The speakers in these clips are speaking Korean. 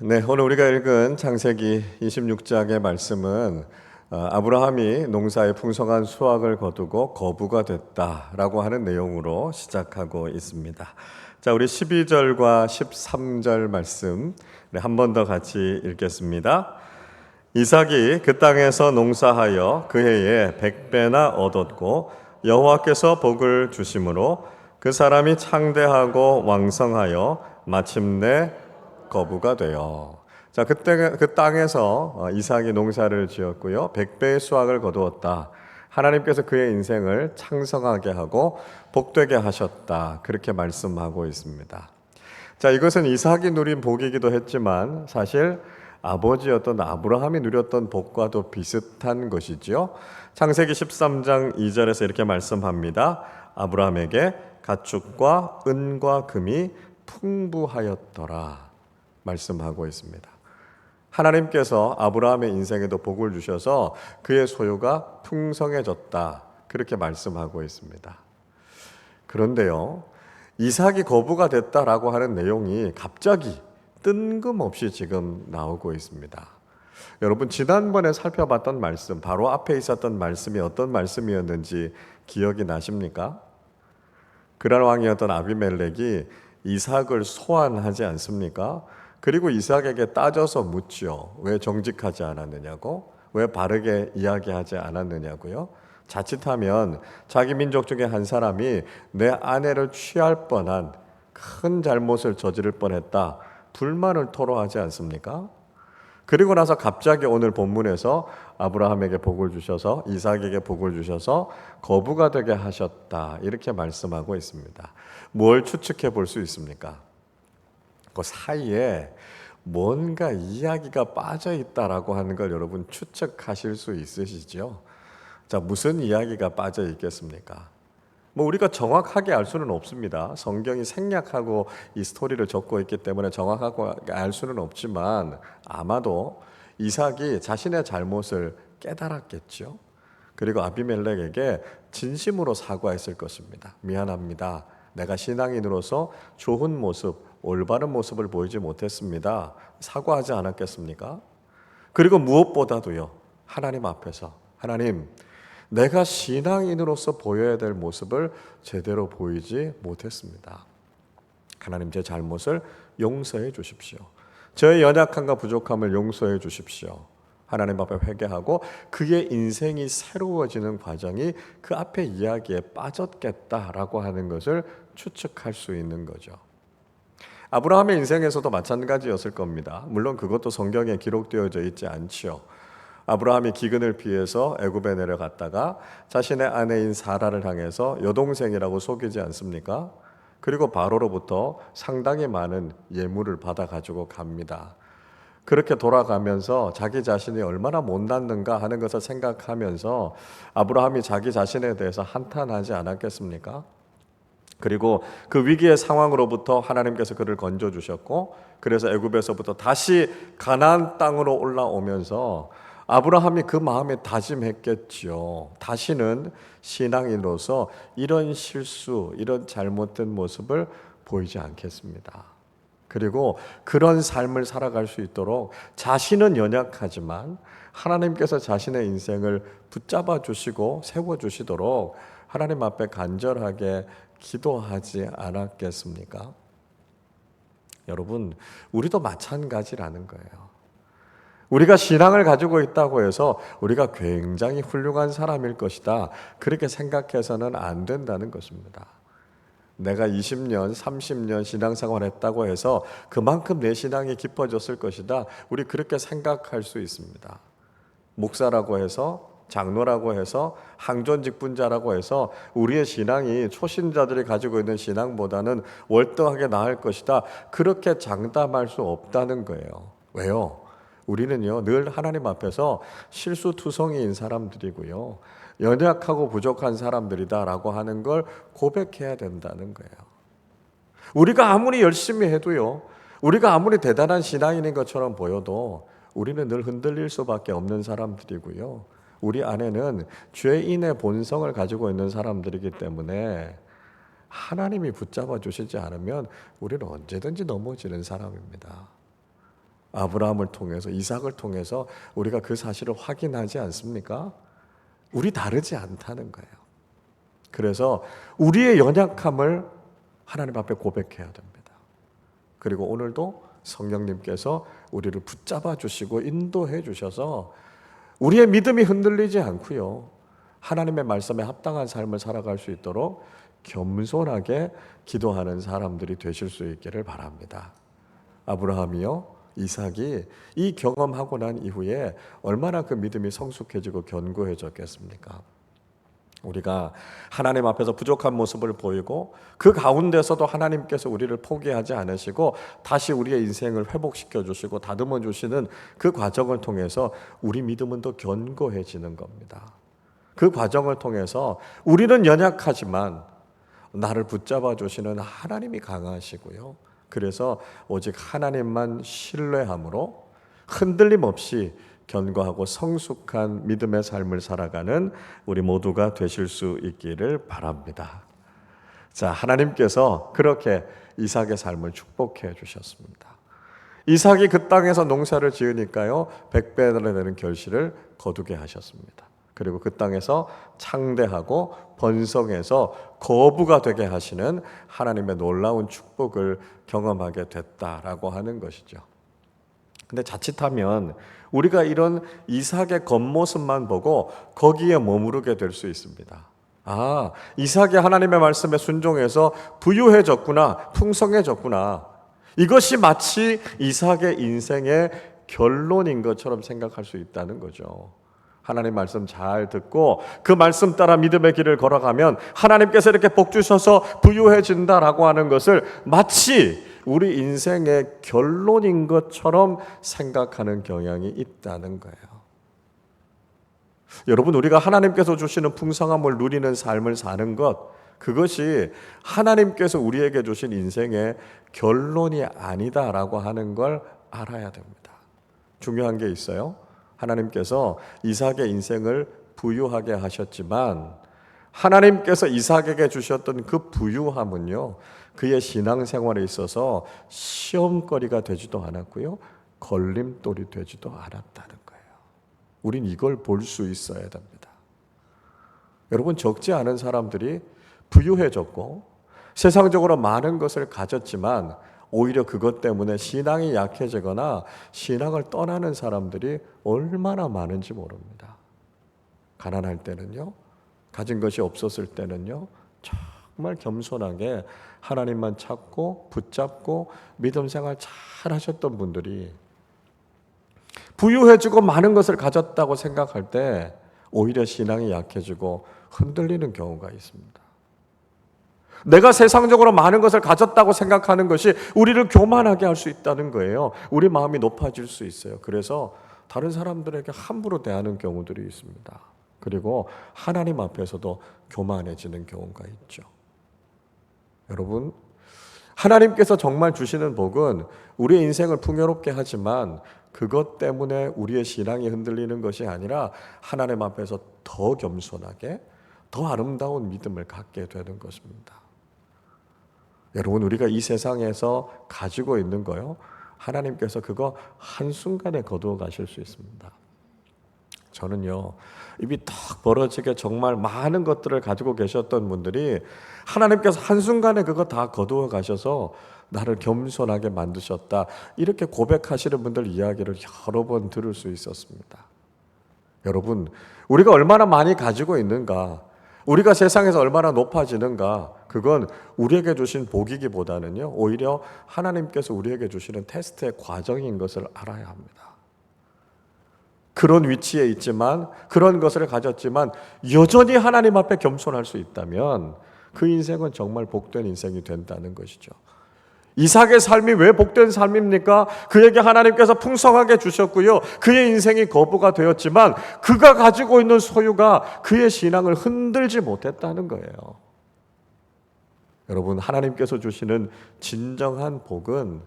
네, 오늘 우리가 읽은 창세기 26장의 말씀은 아브라함이 농사의 풍성한 수확을 거두고 거부가 됐다라고 하는 내용으로 시작하고 있습니다. 자, 우리 12절과 13절 말씀 한 번 더 같이 읽겠습니다. 이삭이 그 땅에서 농사하여 그 해에 100배나 얻었고 여호와께서 복을 주심으로 그 사람이 창대하고 왕성하여 마침내 거부가 되어. 자, 그때 그 땅에서 이삭이 농사를 지었고요. 100배의 수확을 거두었다. 하나님께서 그의 인생을 창성하게 하고 복되게 하셨다. 그렇게 말씀하고 있습니다. 자, 이것은 이삭이 누린 복이기도 했지만 사실 아버지였던 아브라함이 누렸던 복과도 비슷한 것이지요. 창세기 13장 2절에서 이렇게 말씀합니다. 아브라함에게 가축과 은과 금이 풍부하였더라. 말씀하고 있습니다. 하나님께서 아브라함의 인생에도 복을 주셔서 그의 소유가 풍성해졌다. 그렇게 말씀하고 있습니다. 그런데요, 이삭이 거부가 됐다라고 하는 내용이 갑자기 뜬금없이 지금 나오고 있습니다. 여러분, 지난번에 살펴봤던 말씀, 바로 앞에 있었던 말씀이 어떤 말씀이었는지 기억이 나십니까? 그랄 왕이었던 아비멜렉이 이삭을 소환하지 않습니까? 그리고 이삭에게 따져서 묻죠. 왜 정직하지 않았느냐고? 왜 바르게 이야기하지 않았느냐고요? 자칫하면 자기 민족 중에 한 사람이 내 아내를 취할 뻔한 큰 잘못을 저지를 뻔했다. 불만을 토로하지 않습니까? 그리고 나서 갑자기 오늘 본문에서 아브라함에게 복을 주셔서 이삭에게 복을 주셔서 거부가 되게 하셨다. 이렇게 말씀하고 있습니다. 뭘 추측해 볼 수 있습니까? 그 사이에 뭔가 이야기가 빠져 있다라고 하는 걸 여러분 추측하실 수 있으시죠? 자, 무슨 이야기가 빠져 있겠습니까? 우리가 정확하게 알 수는 없습니다. 성경이 생략하고 이 스토리를 적고 있기 때문에 정확하게 알 수는 없지만 아마도 이삭이 자신의 잘못을 깨달았겠죠. 그리고 아비멜렉에게 진심으로 사과했을 것입니다. 미안합니다. 내가 신앙인으로서 좋은 모습, 올바른 모습을 보이지 못했습니다. 사과하지 않았겠습니까? 그리고 무엇보다도요, 하나님 앞에서 하나님, 내가 신앙인으로서 보여야 될 모습을 제대로 보이지 못했습니다. 하나님, 제 잘못을 용서해 주십시오. 저의 연약함과 부족함을 용서해 주십시오. 하나님 앞에 회개하고 그의 인생이 새로워지는 과정이 그 앞에 이야기에 빠졌겠다라고 하는 것을 추측할 수 있는 거죠. 아브라함의 인생에서도 마찬가지였을 겁니다. 물론 그것도 성경에 기록되어져 있지 않지요. 아브라함이 기근을 피해서 애굽에 내려갔다가 자신의 아내인 사라를 향해서 여동생이라고 속이지 않습니까? 그리고 바로로부터 상당히 많은 예물을 받아 가지고 갑니다. 그렇게 돌아가면서 자기 자신이 얼마나 못났는가 하는 것을 생각하면서 아브라함이 자기 자신에 대해서 한탄하지 않았겠습니까? 그리고 그 위기의 상황으로부터 하나님께서 그를 건져주셨고, 그래서 애굽에서부터 다시 가나안 땅으로 올라오면서 아브라함이 그 마음에 다짐했겠지요. 다시는 신앙인으로서 이런 실수, 이런 잘못된 모습을 보이지 않겠습니다. 그리고 그런 삶을 살아갈 수 있도록 자신은 연약하지만 하나님께서 자신의 인생을 붙잡아 주시고 세워 주시도록 하나님 앞에 간절하게 기도하지 않았겠습니까? 여러분, 우리도 마찬가지라는 거예요. 우리가 신앙을 가지고 있다고 해서 우리가 굉장히 훌륭한 사람일 것이다, 그렇게 생각해서는 안 된다는 것입니다. 내가 20년, 30년 신앙생활 했다고 해서 그만큼 내 신앙이 깊어졌을 것이다, 우리 그렇게 생각할 수 있습니다. 목사라고 해서, 장로라고 해서, 항존직분자라고 해서 우리의 신앙이 초신자들이 가지고 있는 신앙보다는 월등하게 나을 것이다, 그렇게 장담할 수 없다는 거예요. 왜요? 우리는요, 늘 하나님 앞에서 실수투성이인 사람들이고요, 연약하고 부족한 사람들이다라고 하는 걸 고백해야 된다는 거예요. 우리가 아무리 열심히 해도요, 우리가 아무리 대단한 신앙인인 것처럼 보여도 우리는 늘 흔들릴 수밖에 없는 사람들이고요, 우리 안에는 죄인의 본성을 가지고 있는 사람들이기 때문에 하나님이 붙잡아 주시지 않으면 우리는 언제든지 넘어지는 사람입니다. 아브라함을 통해서, 이삭을 통해서 우리가 그 사실을 확인하지 않습니까? 우리 다르지 않다는 거예요. 그래서 우리의 연약함을 하나님 앞에 고백해야 됩니다. 그리고 오늘도 성령님께서 우리를 붙잡아 주시고 인도해 주셔서 우리의 믿음이 흔들리지 않고요, 하나님의 말씀에 합당한 삶을 살아갈 수 있도록 겸손하게 기도하는 사람들이 되실 수 있기를 바랍니다. 아브라함이요, 이삭이 이 경험하고 난 이후에 얼마나 그 믿음이 성숙해지고 견고해졌겠습니까? 우리가 하나님 앞에서 부족한 모습을 보이고 그 가운데서도 하나님께서 우리를 포기하지 않으시고 다시 우리의 인생을 회복시켜 주시고 다듬어 주시는 그 과정을 통해서 우리 믿음은 더 견고해지는 겁니다. 그 과정을 통해서 우리는 연약하지만 나를 붙잡아 주시는 하나님이 강하시고요, 그래서 오직 하나님만 신뢰함으로 흔들림 없이 견고하고 성숙한 믿음의 삶을 살아가는 우리 모두가 되실 수 있기를 바랍니다. 자, 하나님께서 그렇게 이삭의 삶을 축복해 주셨습니다. 이삭이 그 땅에서 농사를 지으니까요, 100배나 되는 결실을 거두게 하셨습니다. 그리고 그 땅에서 창대하고 번성해서 거부가 되게 하시는 하나님의 놀라운 축복을 경험하게 됐다라고 하는 것이죠. 근데 자칫하면 우리가 이런 이삭의 겉모습만 보고 거기에 머무르게 될 수 있습니다. 아, 이삭이 하나님의 말씀에 순종해서 부유해졌구나, 풍성해졌구나, 이것이 마치 이삭의 인생의 결론인 것처럼 생각할 수 있다는 거죠. 하나님 말씀 잘 듣고 그 말씀 따라 믿음의 길을 걸어가면 하나님께서 이렇게 복 주셔서 부유해진다라고 하는 것을 마치 우리 인생의 결론인 것처럼 생각하는 경향이 있다는 거예요. 여러분, 우리가 하나님께서 주시는 풍성함을 누리는 삶을 사는 것, 그것이 하나님께서 우리에게 주신 인생의 결론이 아니다라고 하는 걸 알아야 됩니다. 중요한 게 있어요. 하나님께서 이삭의 인생을 부유하게 하셨지만 하나님께서 이삭에게 주셨던 그 부유함은요, 그의 신앙생활에 있어서 시험거리가 되지도 않았고요, 걸림돌이 되지도 않았다는 거예요. 우린 이걸 볼 수 있어야 됩니다. 여러분, 적지 않은 사람들이 부유해졌고 세상적으로 많은 것을 가졌지만 오히려 그것 때문에 신앙이 약해지거나 신앙을 떠나는 사람들이 얼마나 많은지 모릅니다. 가난할 때는요, 가진 것이 없었을 때는요, 정말 겸손하게 하나님만 찾고 붙잡고 믿음 생활 잘 하셨던 분들이 부유해지고 많은 것을 가졌다고 생각할 때 오히려 신앙이 약해지고 흔들리는 경우가 있습니다. 내가 세상적으로 많은 것을 가졌다고 생각하는 것이 우리를 교만하게 할 수 있다는 거예요. 우리 마음이 높아질 수 있어요. 그래서 다른 사람들에게 함부로 대하는 경우들이 있습니다. 그리고 하나님 앞에서도 교만해지는 경우가 있죠. 여러분, 하나님께서 정말 주시는 복은 우리의 인생을 풍요롭게 하지만 그것 때문에 우리의 신앙이 흔들리는 것이 아니라 하나님 앞에서 더 겸손하게 더 아름다운 믿음을 갖게 되는 것입니다. 여러분, 우리가 이 세상에서 가지고 있는 거요, 하나님께서 그거 한순간에 거두어 가실 수 있습니다. 저는요, 입이 탁 벌어지게 정말 많은 것들을 가지고 계셨던 분들이 하나님께서 한순간에 그거 다 거두어 가셔서 나를 겸손하게 만드셨다, 이렇게 고백하시는 분들 이야기를 여러 번 들을 수 있었습니다. 여러분, 우리가 얼마나 많이 가지고 있는가, 우리가 세상에서 얼마나 높아지는가, 그건 우리에게 주신 복이기보다는요, 오히려 하나님께서 우리에게 주시는 테스트의 과정인 것을 알아야 합니다. 그런 위치에 있지만, 그런 것을 가졌지만 여전히 하나님 앞에 겸손할 수 있다면 그 인생은 정말 복된 인생이 된다는 것이죠. 이삭의 삶이 왜 복된 삶입니까? 그에게 하나님께서 풍성하게 주셨고요, 그의 인생이 거부가 되었지만 그가 가지고 있는 소유가 그의 신앙을 흔들지 못했다는 거예요. 여러분, 하나님께서 주시는 진정한 복은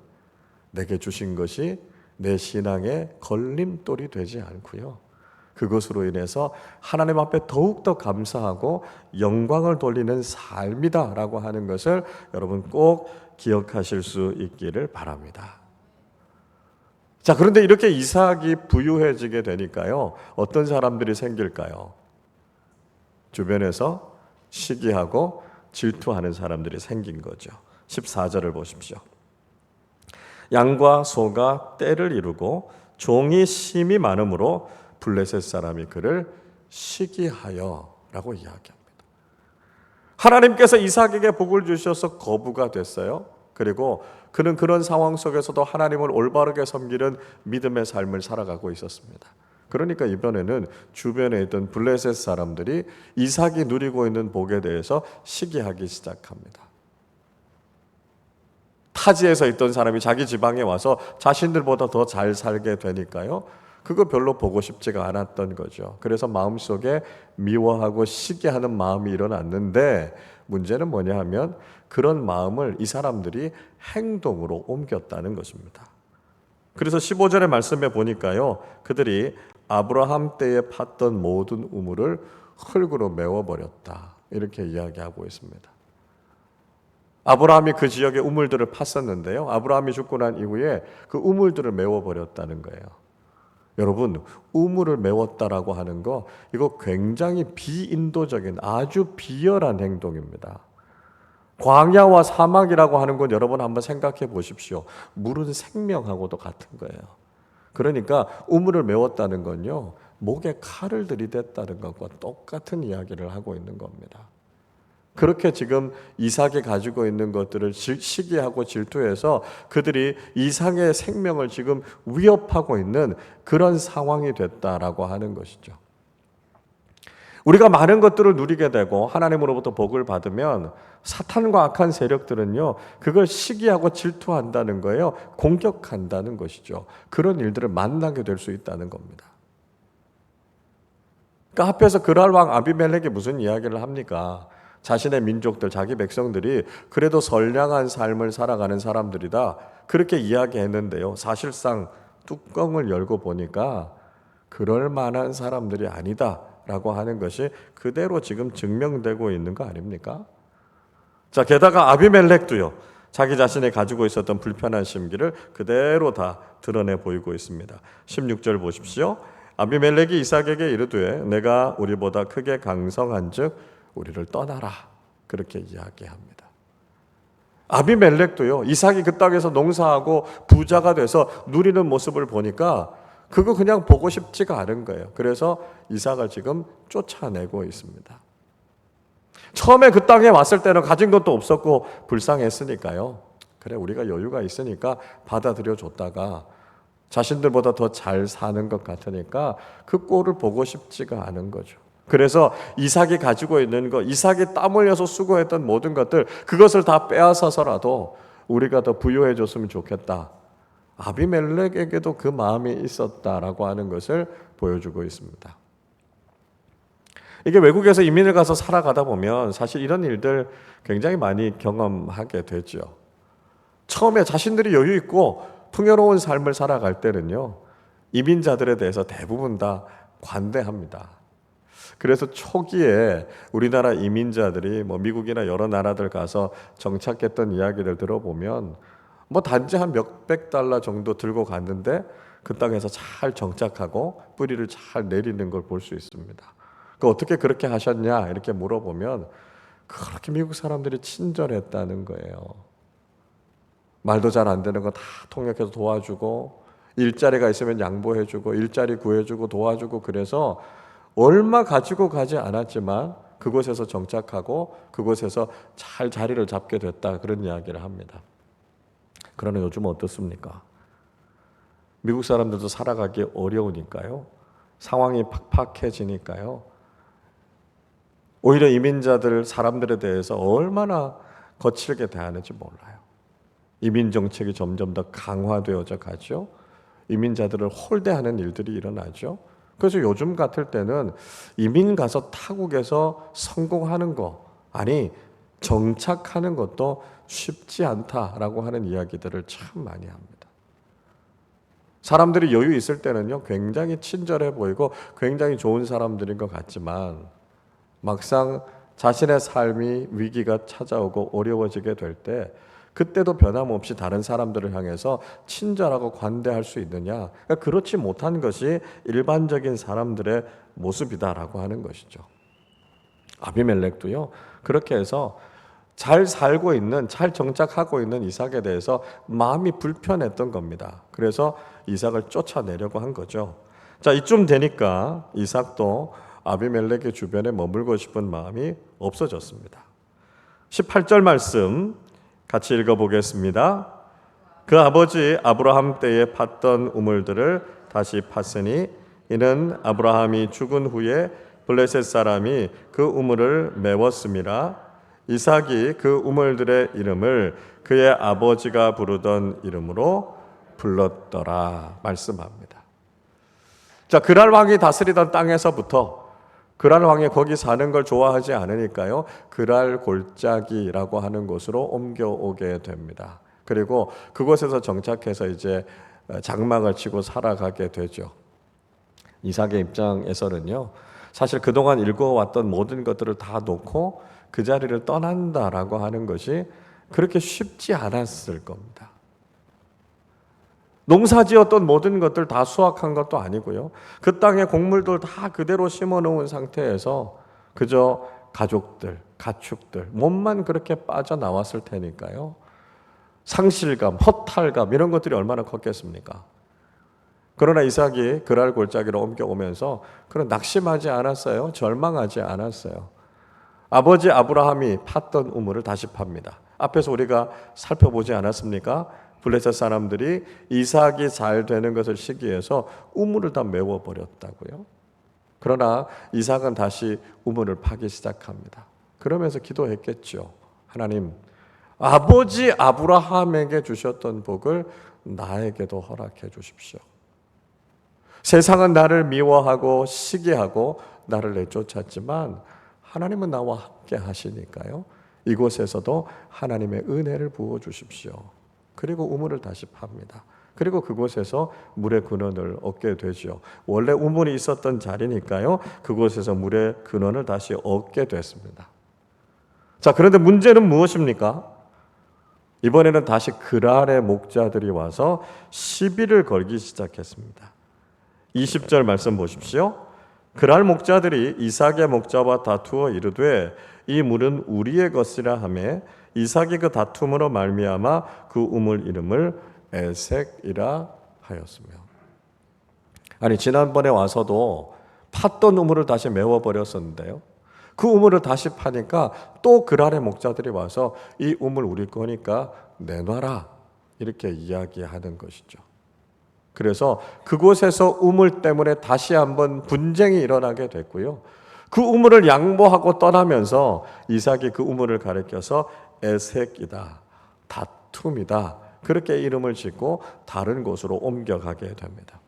내게 주신 것이 내 신앙의 걸림돌이 되지 않고요, 그것으로 인해서 하나님 앞에 더욱더 감사하고 영광을 돌리는 삶이다라고 하는 것을 여러분 꼭 기억하실 수 있기를 바랍니다. 자, 그런데 이렇게 이삭이 부유해지게 되니까요, 어떤 사람들이 생길까요? 주변에서 시기하고 질투하는 사람들이 생긴 거죠. 14절을 보십시오. 양과 소가 떼를 이루고 종이 심이 많으므로 블레셋 사람이 그를 시기하여 라고 이야기합니다. 하나님께서 이삭에게 복을 주셔서 거부가 됐어요. 그리고 그는 그런 상황 속에서도 하나님을 올바르게 섬기는 믿음의 삶을 살아가고 있었습니다. 그러니까 이번에는 주변에 있던 블레셋 사람들이 이삭이 누리고 있는 복에 대해서 시기하기 시작합니다. 타지에서 있던 사람이 자기 지방에 와서 자신들보다 더 잘 살게 되니까요, 그거 별로 보고 싶지가 않았던 거죠. 그래서 마음속에 미워하고 시기하는 마음이 일어났는데, 문제는 뭐냐 하면 그런 마음을 이 사람들이 행동으로 옮겼다는 것입니다. 그래서 15절의 말씀에 보니까요, 그들이 아브라함 때에 팠던 모든 우물을 흙으로 메워버렸다, 이렇게 이야기하고 있습니다. 아브라함이 그 지역에 우물들을 팠었는데요, 아브라함이 죽고 난 이후에 그 우물들을 메워버렸다는 거예요. 여러분, 우물을 메웠다라고 하는 거, 이거 굉장히 비인도적인 아주 비열한 행동입니다. 광야와 사막이라고 하는 건 여러분 한번 생각해 보십시오. 물은 생명하고도 같은 거예요. 그러니까 우물을 메웠다는 건요, 목에 칼을 들이댔다는 것과 똑같은 이야기를 하고 있는 겁니다. 그렇게 지금 이삭이 가지고 있는 것들을 시기하고 질투해서 그들이 이삭의 생명을 지금 위협하고 있는 그런 상황이 됐다라고 하는 것이죠. 우리가 많은 것들을 누리게 되고 하나님으로부터 복을 받으면 사탄과 악한 세력들은요, 그걸 시기하고 질투한다는 거예요. 공격한다는 것이죠. 그런 일들을 만나게 될 수 있다는 겁니다. 그러니까 앞에서 그랄 왕 아비멜렉이 무슨 이야기를 합니까? 자신의 민족들, 자기 백성들이 그래도 선량한 삶을 살아가는 사람들이다, 그렇게 이야기했는데요, 사실상 뚜껑을 열고 보니까 그럴 만한 사람들이 아니다 라고 하는 것이 그대로 지금 증명되고 있는 거 아닙니까? 자, 게다가 아비멜렉도요, 자기 자신이 가지고 있었던 불편한 심기를 그대로 다 드러내 보이고 있습니다. 16절 보십시오. 아비멜렉이 이삭에게 이르되 내가 우리보다 크게 강성한즉 우리를 떠나라, 그렇게 이야기합니다. 아비멜렉도요, 이삭이 그 땅에서 농사하고 부자가 돼서 누리는 모습을 보니까 그거 그냥 보고 싶지가 않은 거예요. 그래서 이삭을 지금 쫓아내고 있습니다. 처음에 그 땅에 왔을 때는 가진 것도 없었고 불쌍했으니까요, 그래 우리가 여유가 있으니까 받아들여 줬다가 자신들보다 더 잘 사는 것 같으니까 그 꼴을 보고 싶지가 않은 거죠. 그래서 이삭이 가지고 있는 것, 이삭이 땀 흘려서 수고했던 모든 것들, 그것을 다 빼앗아서라도 우리가 더 부유해졌으면 좋겠다, 아비멜렉에게도 그 마음이 있었다라고 하는 것을 보여주고 있습니다. 이게 외국에서 이민을 가서 살아가다 보면 사실 이런 일들 굉장히 많이 경험하게 되죠. 처음에 자신들이 여유 있고 풍요로운 삶을 살아갈 때는요, 이민자들에 대해서 대부분 다 관대합니다. 그래서 초기에 우리나라 이민자들이 미국이나 여러 나라들 가서 정착했던 이야기를 들어보면 단지 한 몇백 달러 정도 들고 갔는데 그 땅에서 잘 정착하고 뿌리를 잘 내리는 걸 볼 수 있습니다. 어떻게 그렇게 하셨냐 이렇게 물어보면 그렇게 미국 사람들이 친절했다는 거예요. 말도 잘 안 되는 거 다 통역해서 도와주고, 일자리가 있으면 양보해주고, 일자리 구해주고 도와주고, 그래서 얼마 가지고 가지 않았지만 그곳에서 정착하고 그곳에서 잘 자리를 잡게 됐다, 그런 이야기를 합니다. 그러나 요즘은 어떻습니까? 미국 사람들도 살아가기 어려우니까요, 상황이 팍팍해지니까요, 오히려 이민자들 사람들에 대해서 얼마나 거칠게 대하는지 몰라요. 이민 정책이 점점 더 강화되어져 가죠. 이민자들을 홀대하는 일들이 일어나죠. 그래서 요즘 같을 때는 이민 가서 타국에서 성공하는 거, 아니 정착하는 것도 쉽지 않다라고 하는 이야기들을 참 많이 합니다. 사람들이 여유 있을 때는요, 굉장히 친절해 보이고 굉장히 좋은 사람들인 것 같지만 막상 자신의 삶이 위기가 찾아오고 어려워지게 될 때 그때도 변함없이 다른 사람들을 향해서 친절하고 관대할 수 있느냐? 그러니까 그렇지 못한 것이 일반적인 사람들의 모습이다라고 하는 것이죠. 아비멜렉도요, 그렇게 해서 잘 살고 있는, 잘 정착하고 있는 이삭에 대해서 마음이 불편했던 겁니다. 그래서 이삭을 쫓아내려고 한 거죠. 자, 이쯤 되니까 이삭도 아비멜렉의 주변에 머물고 싶은 마음이 없어졌습니다. 18절 말씀 같이 읽어보겠습니다. 그 아버지 아브라함 때에 팠던 우물들을 다시 팠으니 이는 아브라함이 죽은 후에 블레셋 사람이 그 우물을 메웠음이라. 이삭이 그 우물들의 이름을 그의 아버지가 부르던 이름으로 불렀더라 말씀합니다. 자, 그랄 왕이 다스리던 땅에서부터 그랄 왕이 거기 사는 걸 좋아하지 않으니까요, 그랄 골짜기라고 하는 곳으로 옮겨오게 됩니다. 그리고 그곳에서 정착해서 이제 장막을 치고 살아가게 되죠. 이삭의 입장에서는요, 사실 그동안 읽어왔던 모든 것들을 다 놓고 그 자리를 떠난다라고 하는 것이 그렇게 쉽지 않았을 겁니다. 농사지었던 모든 것들 다 수확한 것도 아니고요, 그 땅의 곡물들 다 그대로 심어놓은 상태에서 그저 가족들, 가축들 몸만 그렇게 빠져나왔을 테니까요, 상실감, 허탈감 이런 것들이 얼마나 컸겠습니까? 그러나 이삭이 그랄 골짜기로 옮겨오면서 그런 낙심하지 않았어요. 절망하지 않았어요. 아버지 아브라함이 팠던 우물을 다시 팝니다. 앞에서 우리가 살펴보지 않았습니까? 블레셋 사람들이 이삭이 잘 되는 것을 시기해서 우물을 다 메워버렸다고요. 그러나 이삭은 다시 우물을 파기 시작합니다. 그러면서 기도했겠죠. 하나님, 아버지 아브라함에게 주셨던 복을 나에게도 허락해 주십시오. 세상은 나를 미워하고 시기하고 나를 내쫓았지만 하나님은 나와 함께 하시니까요, 이곳에서도 하나님의 은혜를 부어 주십시오. 그리고 우물을 다시 팝니다. 그리고 그곳에서 물의 근원을 얻게 되죠. 원래 우물이 있었던 자리니까요, 그곳에서 물의 근원을 다시 얻게 됐습니다. 자, 그런데 문제는 무엇입니까? 이번에는 다시 그랄의 목자들이 와서 시비를 걸기 시작했습니다. 20절 말씀 보십시오. 그랄 목자들이 이삭의 목자와 다투어 이르되 이 물은 우리의 것이라 하매 이삭이 그 다툼으로 말미암아 그 우물 이름을 에색이라 하였으며. 아니, 지난번에 와서도 팠던 우물을 다시 메워버렸었는데요, 그 우물을 다시 파니까 또 그랄의 목자들이 와서 이 우물 우리 거니까 내놔라 이렇게 이야기하는 것이죠. 그래서 그곳에서 우물 때문에 다시 한번 분쟁이 일어나게 됐고요, 그 우물을 양보하고 떠나면서 이삭이 그 우물을 가리켜서 에색이다, 다툼이다, 그렇게 이름을 짓고 다른 곳으로 옮겨가게 됩니다.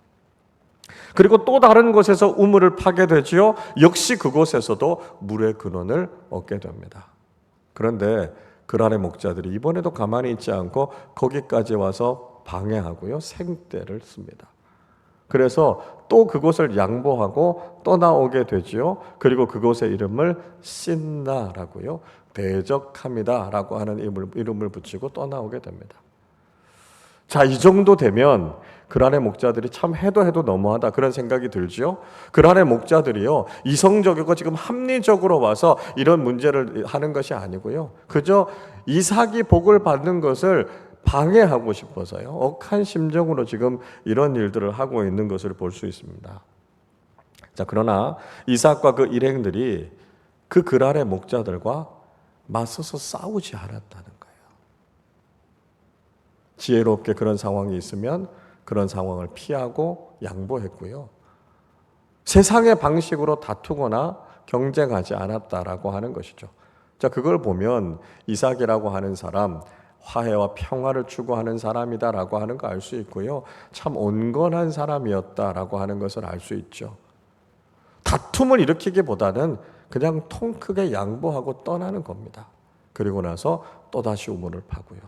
그리고 또 다른 곳에서 우물을 파게 되지요. 역시 그곳에서도 물의 근원을 얻게 됩니다. 그런데 그랄의 목자들이 이번에도 가만히 있지 않고 거기까지 와서 방해하고요, 생떼를 씁니다. 그래서 또 그곳을 양보하고 떠나오게 되지요. 그리고 그곳의 이름을 신나라고요, 대적함이다라고 하는 이름을 붙이고 떠나오게 됩니다. 자, 이 정도 되면 그랄의 목자들이 참 해도 너무하다 그런 생각이 들지요. 그랄의 목자들이요, 이성적이고 지금 합리적으로 와서 이런 문제를 하는 것이 아니고요, 그저 이삭이 복을 받는 것을 방해하고 싶어서요, 억한 심정으로 지금 이런 일들을 하고 있는 것을 볼 수 있습니다. 자, 그러나 이삭과 그 일행들이 그 그랄의 목자들과 맞서서 싸우지 않았다는 거예요. 지혜롭게 그런 상황이 있으면 그런 상황을 피하고 양보했고요, 세상의 방식으로 다투거나 경쟁하지 않았다라고 하는 것이죠. 자, 그걸 보면 이삭이라고 하는 사람, 화해와 평화를 추구하는 사람이다라고 하는 거 알 수 있고요, 참 온건한 사람이었다라고 하는 것을 알 수 있죠. 다툼을 일으키기보다는 그냥 통 크게 양보하고 떠나는 겁니다. 그리고 나서 또다시 우물을 파고요,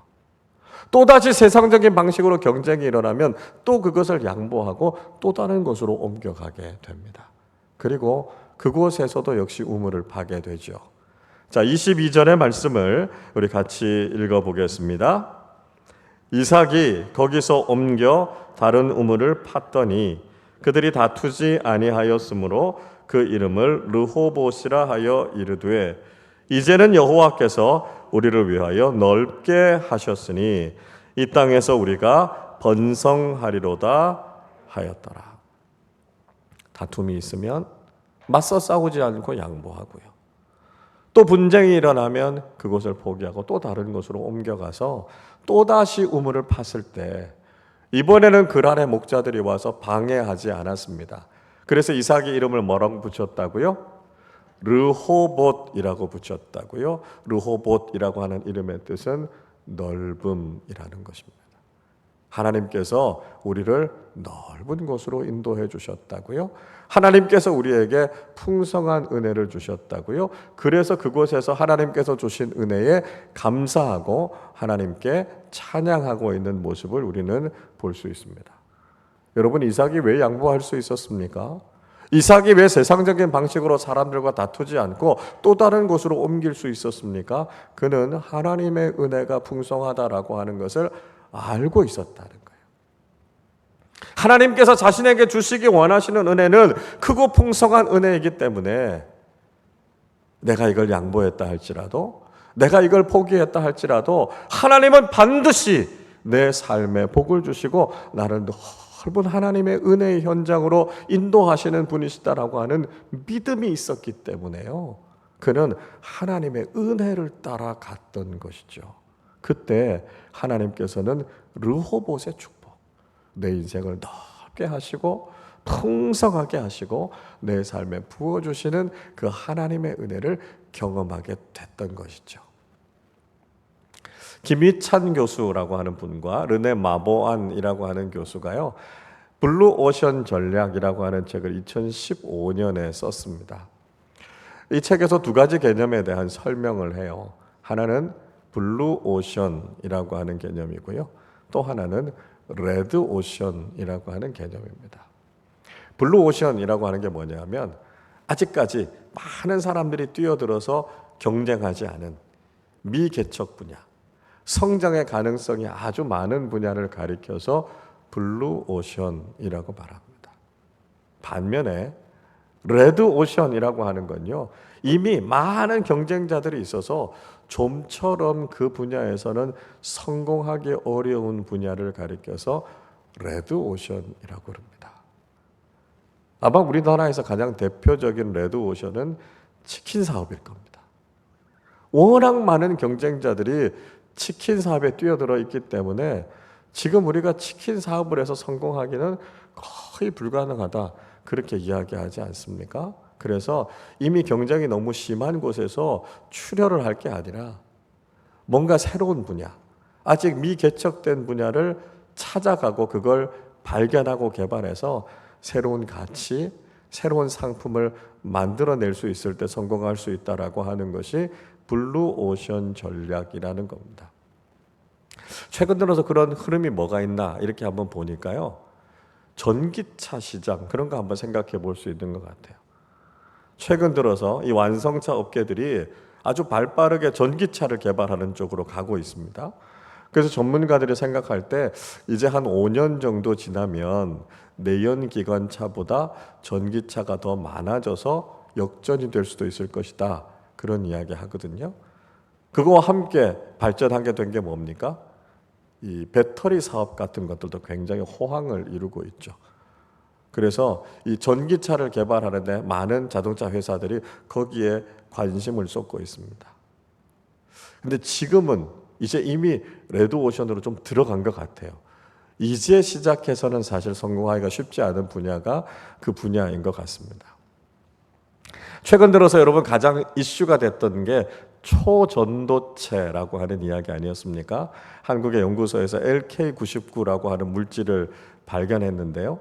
또다시 세상적인 방식으로 경쟁이 일어나면 또 그것을 양보하고 또 다른 곳으로 옮겨가게 됩니다. 그리고 그곳에서도 역시 우물을 파게 되죠. 자, 22절의 말씀을 우리 같이 읽어보겠습니다. 이삭이 거기서 옮겨 다른 우물을 팠더니 그들이 다투지 아니하였으므로 그 이름을 르호봇이라 하여 이르되 이제는 여호와께서 우리를 위하여 넓게 하셨으니 이 땅에서 우리가 번성하리로다 하였더라. 다툼이 있으면 맞서 싸우지 않고 양보하고요. 또 분쟁이 일어나면 그곳을 포기하고 또 다른 곳으로 옮겨가서 또다시 우물을 팠을 때 이번에는 그랄의 목자들이 와서 방해하지 않았습니다. 그래서 이삭의 이름을 뭐라고 붙였다고요? 르호봇이라고 붙였다고요. 르호봇이라고 하는 이름의 뜻은 넓음이라는 것입니다. 하나님께서 우리를 넓은 곳으로 인도해 주셨다고요. 하나님께서 우리에게 풍성한 은혜를 주셨다고요. 그래서 그곳에서 하나님께서 주신 은혜에 감사하고 하나님께 찬양하고 있는 모습을 우리는 볼 수 있습니다. 여러분, 이삭이 왜 양보할 수 있었습니까? 이삭이 왜 세상적인 방식으로 사람들과 다투지 않고 또 다른 곳으로 옮길 수 있었습니까? 그는 하나님의 은혜가 풍성하다라고 하는 것을 알고 있었다는 거예요. 하나님께서 자신에게 주시기 원하시는 은혜는 크고 풍성한 은혜이기 때문에 내가 이걸 양보했다 할지라도, 내가 이걸 포기했다 할지라도 하나님은 반드시 내 삶에 복을 주시고 나를 넓은 하나님의 은혜의 현장으로 인도하시는 분이시다라고 하는 믿음이 있었기 때문에요. 그는 하나님의 은혜를 따라갔던 것이죠. 그때 하나님께서는 르호봇의 축복, 내 인생을 넓게 하시고 풍성하게 하시고 내 삶에 부어주시는 그 하나님의 은혜를 경험하게 됐던 것이죠. 김희찬 교수라고 하는 분과 르네 마보안이라고 하는 교수가요, 블루오션 전략이라고 하는 책을 2015년에 썼습니다. 이 책에서 두 가지 개념에 대한 설명을 해요. 하나는 블루오션이라고 하는 개념이고요. 또 하나는 레드오션이라고 하는 개념입니다. 블루오션이라고 하는 게 뭐냐면 아직까지 많은 사람들이 뛰어들어서 경쟁하지 않은 미개척 분야, 성장의 가능성이 아주 많은 분야를 가리켜서 블루오션이라고 말합니다. 반면에 레드오션이라고 하는 건요, 이미 많은 경쟁자들이 있어서 좀처럼 그 분야에서는 성공하기 어려운 분야를 가리켜서 레드오션이라고 합니다. 아마 우리나라에서 가장 대표적인 레드오션은 치킨 사업일 겁니다. 워낙 많은 경쟁자들이 치킨 사업에 뛰어들어 있기 때문에 지금 우리가 치킨 사업을 해서 성공하기는 거의 불가능하다, 그렇게 이야기하지 않습니까? 그래서 이미 경쟁이 너무 심한 곳에서 출혈을 할 게 아니라 뭔가 새로운 분야, 아직 미개척된 분야를 찾아가고 그걸 발견하고 개발해서 새로운 가치, 새로운 상품을 만들어낼 수 있을 때 성공할 수 있다라고 하는 것이 블루오션 전략이라는 겁니다. 최근 들어서 그런 흐름이 뭐가 있나 이렇게 한번 보니까요, 전기차 시장, 그런 거 한번 생각해 볼 수 있는 것 같아요. 최근 들어서 이 완성차 업계들이 아주 발빠르게 전기차를 개발하는 쪽으로 가고 있습니다. 그래서 전문가들이 생각할 때 이제 한 5년 정도 지나면 내연기관차보다 전기차가 더 많아져서 역전이 될 수도 있을 것이다, 그런 이야기 하거든요. 그거와 함께 발전하게 된 게 뭡니까? 이 배터리 사업 같은 것들도 굉장히 호황을 이루고 있죠. 그래서 이 전기차를 개발하는데 많은 자동차 회사들이 거기에 관심을 쏟고 있습니다. 근데 지금은 이제 이미 레드오션으로 좀 들어간 것 같아요. 이제 시작해서는 사실 성공하기가 쉽지 않은 분야가 그 분야인 것 같습니다. 최근 들어서 여러분 가장 이슈가 됐던 게 초전도체라고 하는 이야기 아니었습니까? 한국의 연구소에서 LK99라고 하는 물질을 발견했는데요.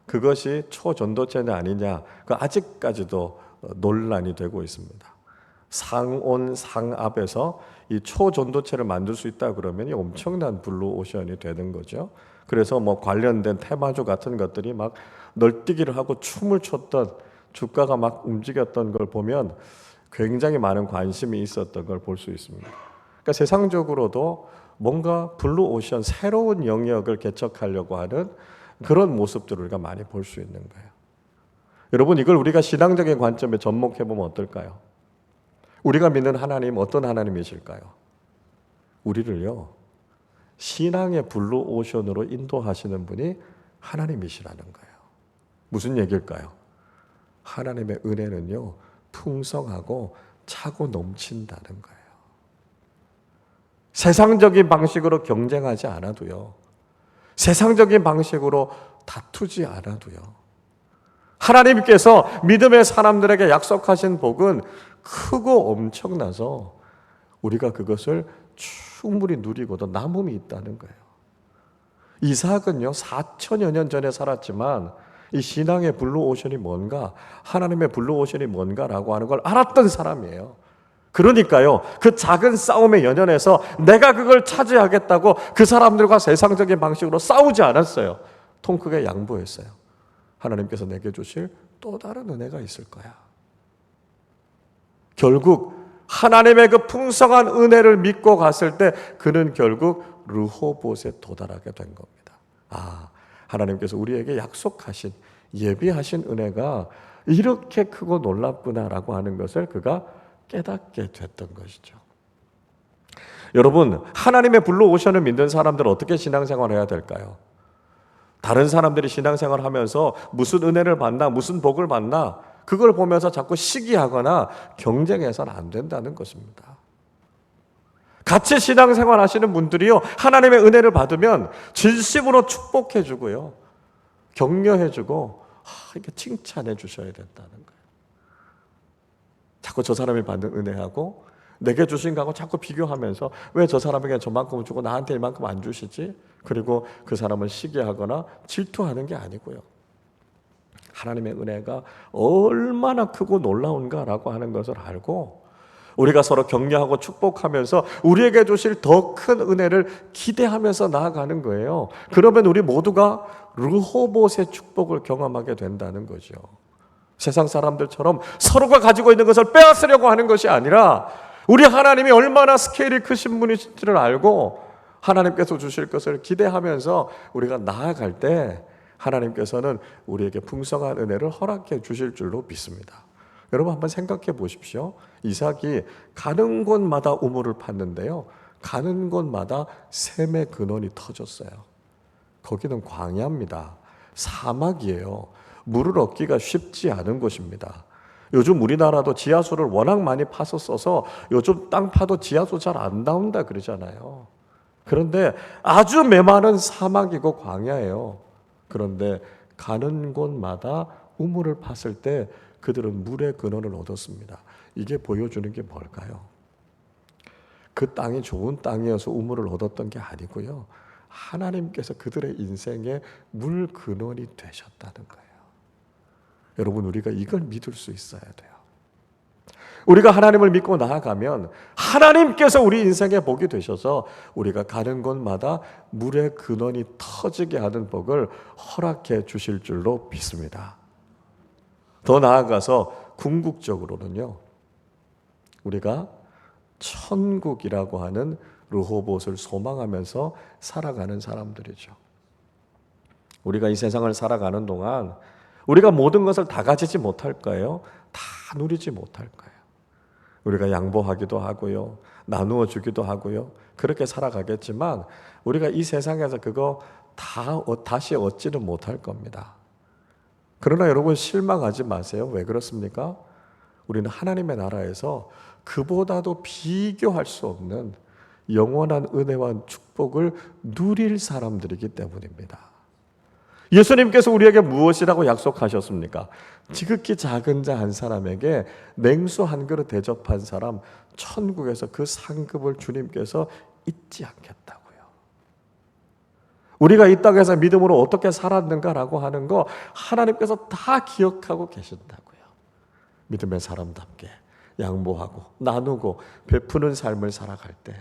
그것이 초전도체냐 아니냐, 그 아직까지도 논란이 되고 있습니다. 상온 상압에서 이 초전도체를 만들 수 있다 그러면 엄청난 블루오션이 되는 거죠. 그래서 뭐 관련된 테마주 같은 것들이 막 널뛰기를 하고 춤을 췄던, 주가가 막 움직였던 걸 보면 굉장히 많은 관심이 있었던 걸 볼 수 있습니다. 그러니까 세상적으로도 뭔가 블루오션 새로운 영역을 개척하려고 하는 그런 모습들을 우리가 많이 볼 수 있는 거예요. 여러분, 이걸 우리가 신앙적인 관점에 접목해 보면 어떨까요? 우리가 믿는 하나님 어떤 하나님이실까요? 우리를요, 신앙의 블루오션으로 인도하시는 분이 하나님이시라는 거예요. 무슨 얘기일까요? 하나님의 은혜는요, 풍성하고 차고 넘친다는 거예요. 세상적인 방식으로 경쟁하지 않아도요, 세상적인 방식으로 다투지 않아도요, 하나님께서 믿음의 사람들에게 약속하신 복은 크고 엄청나서 우리가 그것을 충분히 누리고도 남음이 있다는 거예요. 이삭은요, 4천여 년 전에 살았지만 이 신앙의 블루오션이 뭔가, 하나님의 블루오션이 뭔가라고 하는 걸 알았던 사람이에요. 그러니까요, 그 작은 싸움에 연연해서 내가 그걸 차지하겠다고 그 사람들과 세상적인 방식으로 싸우지 않았어요. 통 크게 양보했어요. 하나님께서 내게 주실 또 다른 은혜가 있을 거야. 결국 하나님의 그 풍성한 은혜를 믿고 갔을 때 그는 결국 르호봇에 도달하게 된 겁니다. 아, 하나님께서 우리에게 약속하신, 예비하신 은혜가 이렇게 크고 놀랍구나라고 하는 것을 그가 깨닫게 됐던 것이죠. 여러분, 하나님의 블루오션을 믿는 사람들은 어떻게 신앙생활을 해야 될까요? 다른 사람들이 신앙생활을 하면서 무슨 은혜를 받나, 무슨 복을 받나, 그걸 보면서 자꾸 시기하거나 경쟁해서는 안 된다는 것입니다. 같이 신앙생활 하시는 분들이요, 하나님의 은혜를 받으면 진심으로 축복해 주고요, 격려해 주고, 이렇게 칭찬해 주셔야 된다는 거예요. 자꾸 저 사람이 받는 은혜하고 내게 주신 거하고 자꾸 비교하면서 왜 저 사람에게 저만큼 주고 나한테 이만큼 안 주시지? 그리고 그 사람을 시기하거나 질투하는 게 아니고요, 하나님의 은혜가 얼마나 크고 놀라운가라고 하는 것을 알고 우리가 서로 격려하고 축복하면서 우리에게 주실 더 큰 은혜를 기대하면서 나아가는 거예요. 그러면 우리 모두가 르호봇의 축복을 경험하게 된다는 거죠. 세상 사람들처럼 서로가 가지고 있는 것을 빼앗으려고 하는 것이 아니라 우리 하나님이 얼마나 스케일이 크신 분이신지를 알고 하나님께서 주실 것을 기대하면서 우리가 나아갈 때 하나님께서는 우리에게 풍성한 은혜를 허락해 주실 줄로 믿습니다. 여러분, 한번 생각해 보십시오. 이삭이 가는 곳마다 우물을 팠는데요, 가는 곳마다 샘의 근원이 터졌어요. 거기는 광야입니다. 사막이에요. 물을 얻기가 쉽지 않은 곳입니다. 요즘 우리나라도 지하수를 워낙 많이 파서 써서 요즘 땅 파도 지하수 잘 안 나온다 그러잖아요. 그런데 아주 메마른 사막이고 광야예요. 그런데 가는 곳마다 우물을 팠을 때 그들은 물의 근원을 얻었습니다. 이게 보여주는 게 뭘까요? 그 땅이 좋은 땅이어서 우물을 얻었던 게 아니고요, 하나님께서 그들의 인생의 물 근원이 되셨다는 거예요. 여러분, 우리가 이걸 믿을 수 있어야 돼요. 우리가 하나님을 믿고 나아가면 하나님께서 우리 인생의 복이 되셔서 우리가 가는 곳마다 물의 근원이 터지게 하는 복을 허락해 주실 줄로 믿습니다. 더 나아가서 궁극적으로는요, 우리가 천국이라고 하는 르호봇을 소망하면서 살아가는 사람들이죠. 우리가 이 세상을 살아가는 동안 우리가 모든 것을 다 가지지 못할 거예요. 다 누리지 못할 거예요. 우리가 양보하기도 하고요, 나누어 주기도 하고요, 그렇게 살아가겠지만 우리가 이 세상에서 그거 다시 얻지는 못할 겁니다. 그러나 여러분, 실망하지 마세요. 왜 그렇습니까? 우리는 하나님의 나라에서 그보다도 비교할 수 없는 영원한 은혜와 축복을 누릴 사람들이기 때문입니다. 예수님께서 우리에게 무엇이라고 약속하셨습니까? 지극히 작은 자 한 사람에게 냉수 한 그릇 대접한 사람, 천국에서 그 상급을 주님께서 잊지 않겠다고요. 우리가 이 땅에서 믿음으로 어떻게 살았는가라고 하는 거 하나님께서 다 기억하고 계신다고요. 믿음의 사람답게 양보하고 나누고 베푸는 삶을 살아갈 때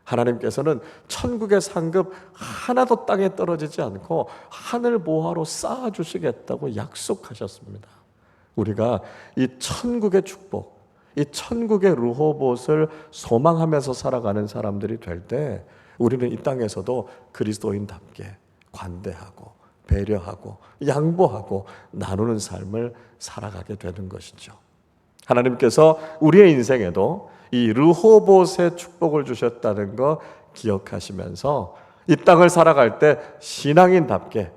하나님께서는 천국의 상급 하나도 땅에 떨어지지 않고 하늘 보화로 쌓아주시겠다고 약속하셨습니다. 우리가 이 천국의 축복, 이 천국의 르호봇을 소망하면서 살아가는 사람들이 될 때 우리는 이 땅에서도 그리스도인답게 관대하고 배려하고 양보하고 나누는 삶을 살아가게 되는 것이죠. 하나님께서 우리의 인생에도 이 르호봇의 축복을 주셨다는 거 기억하시면서 이 땅을 살아갈 때 신앙인답게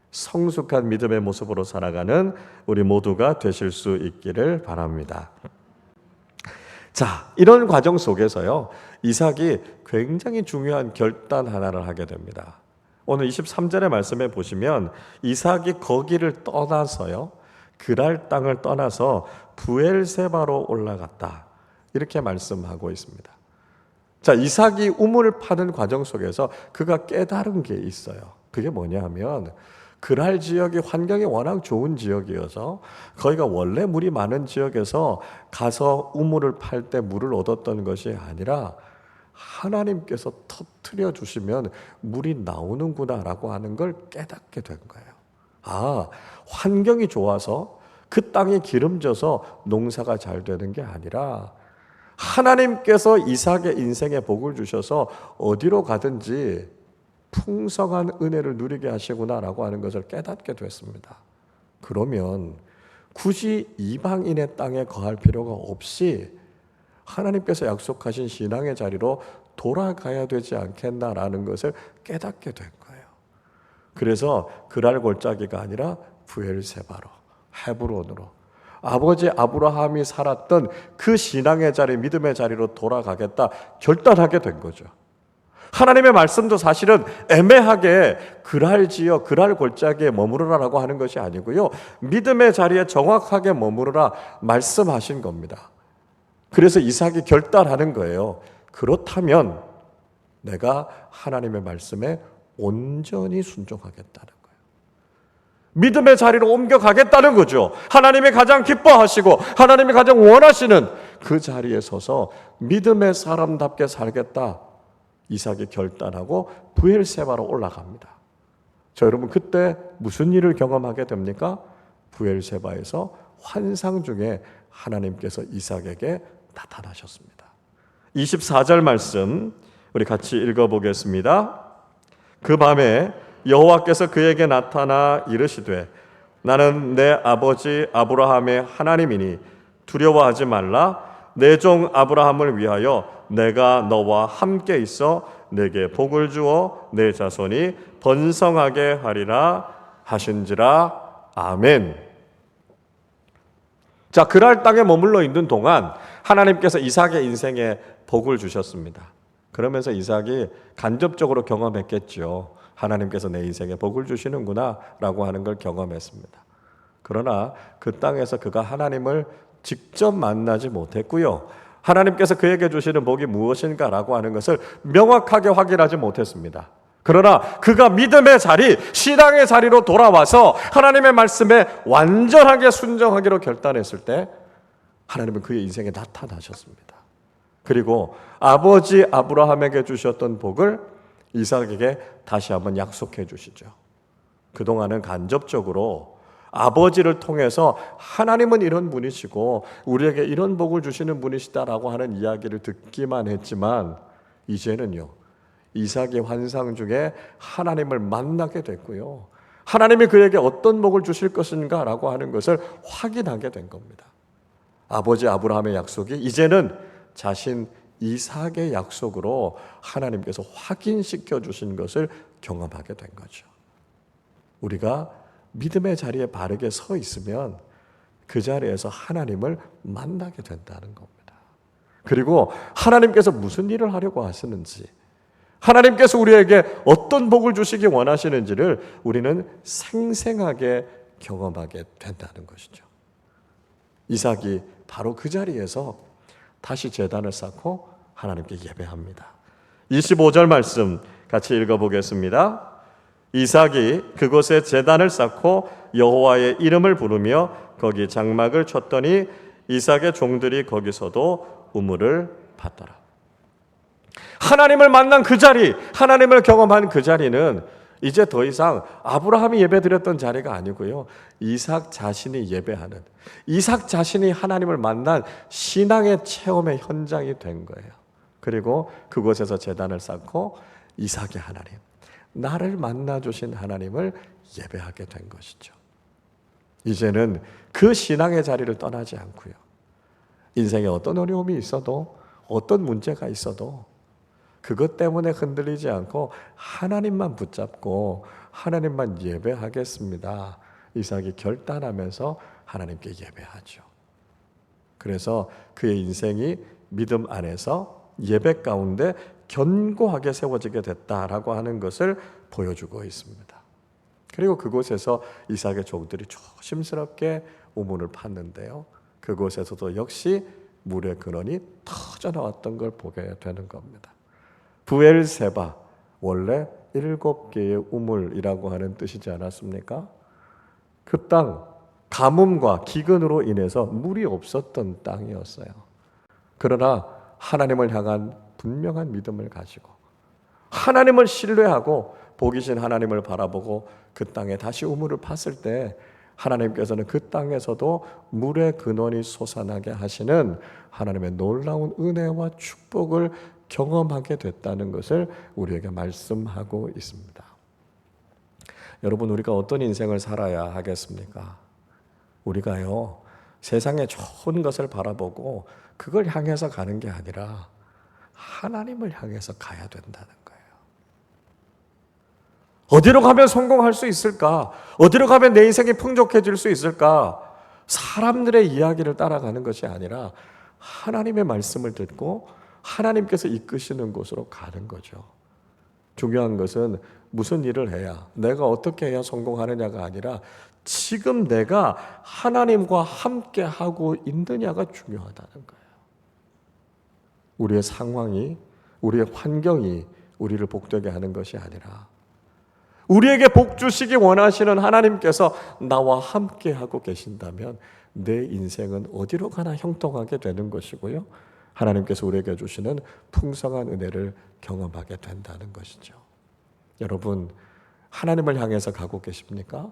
성숙한 믿음의 모습으로 살아가는 우리 모두가 되실 수 있기를 바랍니다. 자, 이런 과정 속에서요, 이삭이 굉장히 중요한 결단 하나를 하게 됩니다. 오늘 23절의 말씀에 보시면 이삭이 거기를 떠나서요, 그랄 땅을 떠나서 브엘세바로 올라갔다, 이렇게 말씀하고 있습니다. 자, 이삭이 우물을 파는 과정 속에서 그가 깨달은 게 있어요. 그게 뭐냐 하면 그랄 지역이 환경이 워낙 좋은 지역이어서 거기가 원래 물이 많은 지역에서 가서 우물을 팔 때 물을 얻었던 것이 아니라 하나님께서 터뜨려 주시면 물이 나오는구나라고 하는 걸 깨닫게 된 거예요. 아, 환경이 좋아서 그 땅이 기름져서 농사가 잘 되는 게 아니라 하나님께서 이삭의 인생에 복을 주셔서 어디로 가든지 풍성한 은혜를 누리게 하시구나라고 하는 것을 깨닫게 됐습니다. 그러면 굳이 이방인의 땅에 거할 필요가 없이 하나님께서 약속하신 신앙의 자리로 돌아가야 되지 않겠나라는 것을 깨닫게 된 거예요. 그래서 그랄 골짜기가 아니라 브엘세바로, 헤브론으로, 아버지 아브라함이 살았던 그 신앙의 자리, 믿음의 자리로 돌아가겠다 결단하게 된 거죠. 하나님의 말씀도 사실은 애매하게 그랄 지역, 그랄 골짜기에 머무르라라고 하는 것이 아니고요, 믿음의 자리에 정확하게 머무르라 말씀하신 겁니다. 그래서 이삭이 결단하는 거예요. 그렇다면 내가 하나님의 말씀에 온전히 순종하겠다는 거예요. 믿음의 자리로 옮겨가겠다는 거죠. 하나님이 가장 기뻐하시고 하나님이 가장 원하시는 그 자리에 서서 믿음의 사람답게 살겠다, 이삭이 결단하고 브엘세바로 올라갑니다. 자, 여러분, 그때 무슨 일을 경험하게 됩니까? 브엘세바에서 환상 중에 하나님께서 이삭에게 나타나셨습니다. 24절 말씀 우리 같이 읽어보겠습니다. 그 밤에 여호와께서 그에게 나타나 이르시되 나는 내 아버지 아브라함의 하나님이니 두려워하지 말라. 내 종 아브라함을 위하여 내가 너와 함께 있어 내게 복을 주어 내 자손이 번성하게 하리라 하신지라. 아멘. 자, 그랄 땅에 머물러 있는 동안 하나님께서 이삭의 인생에 복을 주셨습니다. 그러면서 이삭이 간접적으로 경험했겠죠. 하나님께서 내 인생에 복을 주시는구나 라고 하는 걸 경험했습니다. 그러나 그 땅에서 그가 하나님을 직접 만나지 못했고요, 하나님께서 그에게 주시는 복이 무엇인가 라고 하는 것을 명확하게 확인하지 못했습니다. 그러나 그가 믿음의 자리, 신앙의 자리로 돌아와서 하나님의 말씀에 완전하게 순종하기로 결단했을 때 하나님은 그의 인생에 나타나셨습니다. 그리고 아버지 아브라함에게 주셨던 복을 이삭에게 다시 한번 약속해 주시죠. 그동안은 간접적으로 아버지를 통해서 하나님은 이런 분이시고 우리에게 이런 복을 주시는 분이시다라고 하는 이야기를 듣기만 했지만 이제는요, 이삭의 환상 중에 하나님을 만나게 됐고요, 하나님이 그에게 어떤 복을 주실 것인가라고 하는 것을 확인하게 된 겁니다. 아버지 아브라함의 약속이 이제는 자신 이삭의 약속으로 하나님께서 확인시켜 주신 것을 경험하게 된 거죠. 우리가 믿음의 자리에 바르게 서 있으면 그 자리에서 하나님을 만나게 된다는 겁니다. 그리고 하나님께서 무슨 일을 하려고 하시는지, 하나님께서 우리에게 어떤 복을 주시기 원하시는지를 우리는 생생하게 경험하게 된다는 것이죠. 이삭이 바로 그 자리에서 다시 제단을 쌓고 하나님께 예배합니다. 25절 말씀 같이 읽어보겠습니다. 이삭이 그곳에 제단을 쌓고 여호와의 이름을 부르며 거기 장막을 쳤더니 이삭의 종들이 거기서도 우물을 팠더라. 하나님을 만난 그 자리, 하나님을 경험한 그 자리는 이제 더 이상 아브라함이 예배드렸던 자리가 아니고요, 이삭 자신이 예배하는, 이삭 자신이 하나님을 만난 신앙의 체험의 현장이 된 거예요. 그리고 그곳에서 제단을 쌓고 이삭의 하나님, 나를 만나주신 하나님을 예배하게 된 것이죠. 이제는 그 신앙의 자리를 떠나지 않고요, 인생에 어떤 어려움이 있어도, 어떤 문제가 있어도 그것 때문에 흔들리지 않고 하나님만 붙잡고 하나님만 예배하겠습니다, 이삭이 결단하면서 하나님께 예배하죠. 그래서 그의 인생이 믿음 안에서 예배 가운데 견고하게 세워지게 됐다라고 하는 것을 보여주고 있습니다. 그리고 그곳에서 이삭의 종들이 조심스럽게 우물을 팠는데요, 그곳에서도 역시 물의 근원이 터져나왔던 걸 보게 되는 겁니다. 부엘세바, 원래 7개의 우물이라고 하는 뜻이지 않았습니까? 그 땅, 가뭄과 기근으로 인해서 물이 없었던 땅이었어요. 그러나 하나님을 향한 분명한 믿음을 가지고 하나님을 신뢰하고 보기신 하나님을 바라보고 그 땅에 다시 우물을 팠을 때 하나님께서는 그 땅에서도 물의 근원이 솟아나게 하시는 하나님의 놀라운 은혜와 축복을 경험하게 됐다는 것을 우리에게 말씀하고 있습니다. 여러분, 우리가 어떤 인생을 살아야 하겠습니까? 우리가요, 세상에 좋은 것을 바라보고 그걸 향해서 가는 게 아니라 하나님을 향해서 가야 된다는 거예요. 어디로 가면 성공할 수 있을까? 어디로 가면 내 인생이 풍족해질 수 있을까? 사람들의 이야기를 따라가는 것이 아니라 하나님의 말씀을 듣고 하나님께서 이끄시는 곳으로 가는 거죠. 중요한 것은 무슨 일을 해야, 내가 어떻게 해야 성공하느냐가 아니라 지금 내가 하나님과 함께 하고 있느냐가 중요하다는 거예요. 우리의 상황이, 우리의 환경이 우리를 복되게 하는 것이 아니라 우리에게 복 주시기 원하시는 하나님께서 나와 함께 하고 계신다면 내 인생은 어디로 가나 형통하게 되는 것이고요, 하나님께서 우리에게 주시는 풍성한 은혜를 경험하게 된다는 것이죠. 여러분, 하나님을 향해서 가고 계십니까?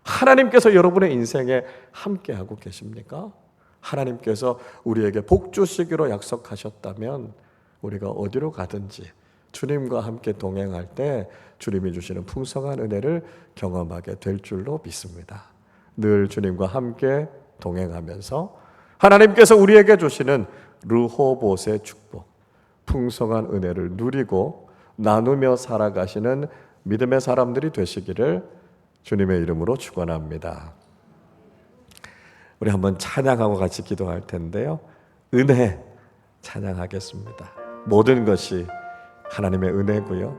하나님께서 여러분의 인생에 함께 하고 계십니까? 하나님께서 우리에게 복 주시기로 약속하셨다면 우리가 어디로 가든지 주님과 함께 동행할 때 주님이 주시는 풍성한 은혜를 경험하게 될 줄로 믿습니다. 늘 주님과 함께 동행하면서 하나님께서 우리에게 주시는 르호봇의 축복, 풍성한 은혜를 누리고 나누며 살아가시는 믿음의 사람들이 되시기를 주님의 이름으로 축원합니다. 우리 한번 찬양하고 같이 기도할 텐데요, 은혜 찬양하겠습니다. 모든 것이 하나님의 은혜고요,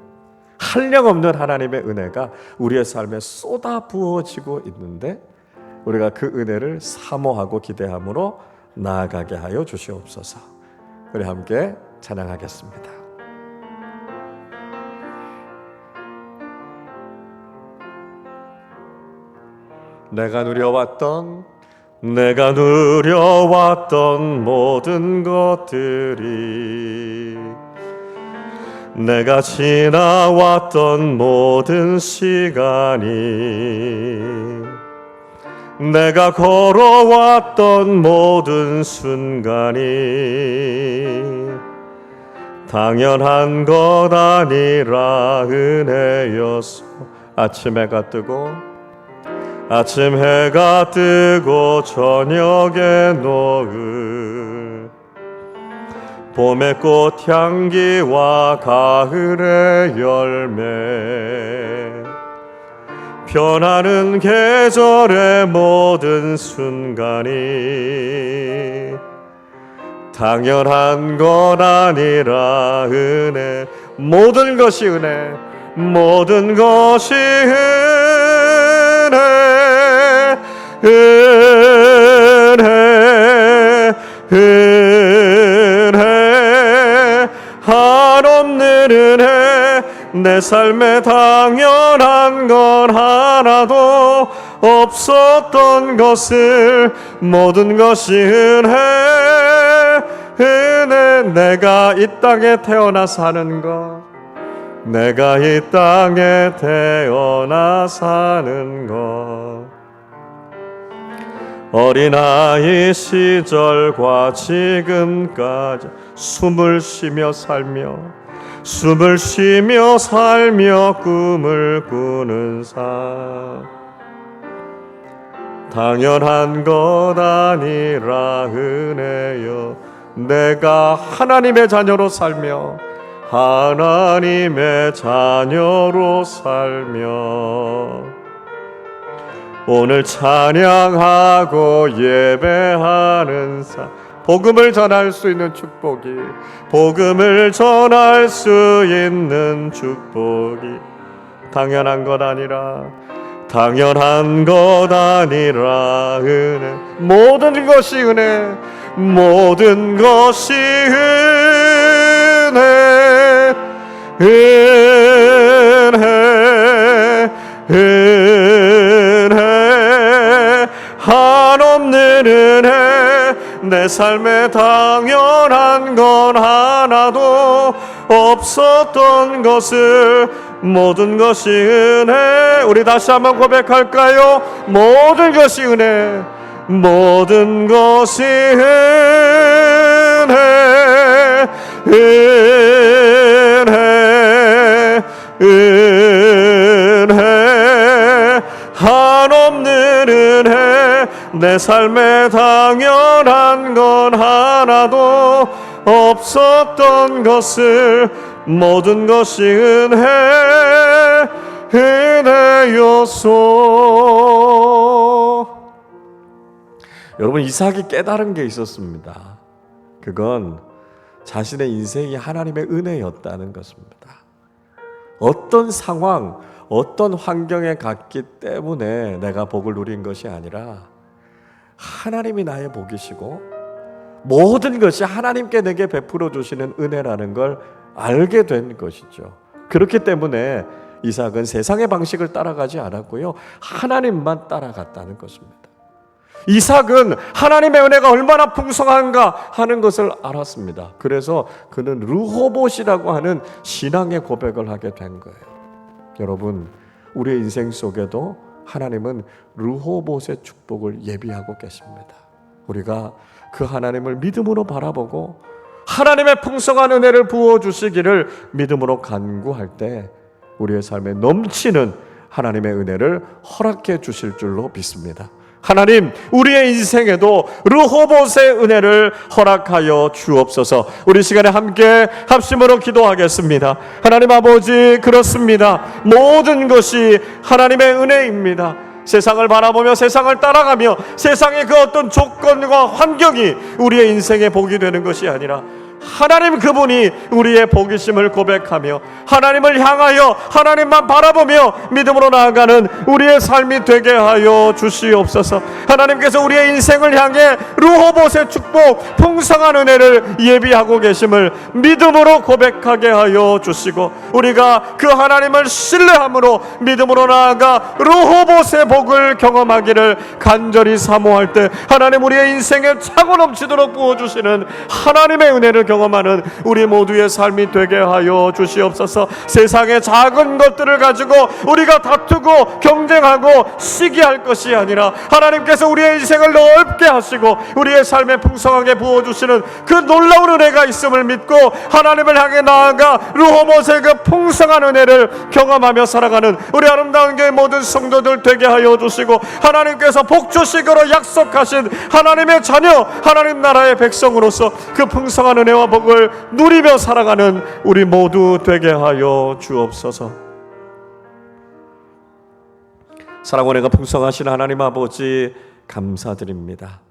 한량없는 하나님의 은혜가 우리의 삶에 쏟아 부어지고 있는데 우리가 그 은혜를 사모하고 기대함으로 나아가게 하여 주시옵소서. 우리 함께 찬양하겠습니다. 내가 누려왔던 모든 것들이, 내가 지나왔던 모든 시간이, 내가 걸어왔던 모든 순간이 당연한 것 아니라 은혜여서 아침 해가 뜨고 저녁에 노을, 봄의 꽃향기와 가을의 열매, 변하는 계절의 모든 순간이 당연한 건 아니라 은혜, 모든 것이 은혜, 모든 것이 은혜, 한없는 은혜, 내 삶에 당연한 건 하나도 없었던 것을 모든 것이 은혜, 내가 이 땅에 태어나 사는 것, 내가 이 땅에 태어나 사는 것, 어린아이 시절과 지금까지 숨을 쉬며 살며 꿈을 꾸는 삶, 당연한 것 아니라 은혜여. 내가 하나님의 자녀로 살며 오늘 찬양하고 예배하는 삶, 복음을 전할 수 있는 축복이, 복음을 전할 수 있는 축복이 당연한 것 아니라 은혜. 모든 것이 은혜, 모든 것이 은혜, 한없는 은혜. 내 삶에 당연한 건 하나도 없었던 것을, 모든 것이 은혜. 우리 다시 한번 고백할까요? 모든 것이 은혜, 모든 것이 은혜, 한없는 은혜. 내 삶에 당연한 건 하나도 없었던 것을, 모든 것이 은혜였소. 여러분, 이삭이 깨달은 게 있었습니다. 그건 자신의 인생이 하나님의 은혜였다는 것입니다. 어떤 상황, 어떤 환경에 갔기 때문에 내가 복을 누린 것이 아니라 하나님이 나의 복이시고 모든 것이 하나님께 내게 베풀어 주시는 은혜라는 걸 알게 된 것이죠. 그렇기 때문에 이삭은 세상의 방식을 따라가지 않았고요, 하나님만 따라갔다는 것입니다. 이삭은 하나님의 은혜가 얼마나 풍성한가 하는 것을 알았습니다. 그래서 그는 르호봇이라고 하는 신앙의 고백을 하게 된 거예요. 여러분, 우리의 인생 속에도 하나님은 르호봇의 축복을 예비하고 계십니다. 우리가 그 하나님을 믿음으로 바라보고 하나님의 풍성한 은혜를 부어주시기를 믿음으로 간구할 때 우리의 삶에 넘치는 하나님의 은혜를 허락해 주실 줄로 믿습니다. 하나님, 우리의 인생에도 르호봇의 은혜를 허락하여 주옵소서. 우리 시간에 함께 합심으로 기도하겠습니다. 하나님 아버지, 그렇습니다. 모든 것이 하나님의 은혜입니다. 세상을 바라보며 세상을 따라가며 세상의 그 어떤 조건과 환경이 우리의 인생의 복이 되는 것이 아니라 하나님 그분이 우리의 복이심을 고백하며 하나님을 향하여 하나님만 바라보며 믿음으로 나아가는 우리의 삶이 되게 하여 주시옵소서. 하나님께서 우리의 인생을 향해 르호봇의 축복, 풍성한 은혜를 예비하고 계심을 믿음으로 고백하게 하여 주시고, 우리가 그 하나님을 신뢰함으로 믿음으로 나아가 르호봇의 복을 경험하기를 간절히 사모할 때 하나님 우리의 인생에 차고 넘치도록 부어주시는 하나님의 은혜를 경험하는 우리 모두의 삶이 되게 하여 주시옵소서. 세상의 작은 것들을 가지고 우리가 다투고 경쟁하고 시기할 것이 아니라 하나님께서 우리의 인생을 넓게 하시고 우리의 삶에 풍성하게 부어주시는 그 놀라운 은혜가 있음을 믿고 하나님을 향해 나아가 르호봇의 그 풍성한 은혜를 경험하며 살아가는 우리 아름다운 교회 모든 성도들 되게 하여 주시고, 하나님께서 복주시기로 약속하신 하나님의 자녀, 하나님 나라의 백성으로서 그 풍성한 은혜와 복을 누리며 살아가는 우리 모두 되게 하여 주옵소서. 사랑과 은혜가 풍성하신 하나님 아버지, 감사드립니다.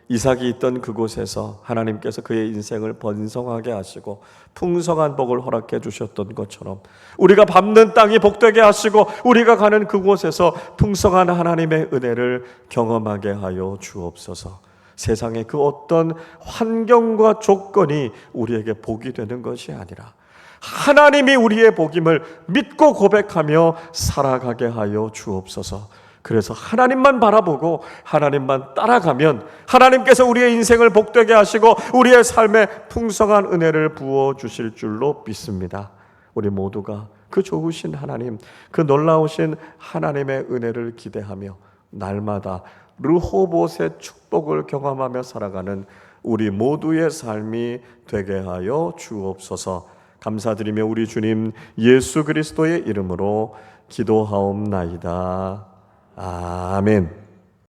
이삭이 있던 그곳에서 하나님께서 그의 인생을 번성하게 하시고 풍성한 복을 허락해 주셨던 것처럼 우리가 밟는 땅이 복되게 하시고 우리가 가는 그곳에서 풍성한 하나님의 은혜를 경험하게 하여 주옵소서. 세상의 그 어떤 환경과 조건이 우리에게 복이 되는 것이 아니라 하나님이 우리의 복임을 믿고 고백하며 살아가게 하여 주옵소서. 그래서 하나님만 바라보고 하나님만 따라가면 하나님께서 우리의 인생을 복되게 하시고 우리의 삶에 풍성한 은혜를 부어주실 줄로 믿습니다. 우리 모두가 그 좋으신 하나님, 그 놀라우신 하나님의 은혜를 기대하며 날마다 르호봇의 축복을 경험하며 살아가는 우리 모두의 삶이 되게 하여 주옵소서. 감사드리며 우리 주님 예수 그리스도의 이름으로 기도하옵나이다. 아멘.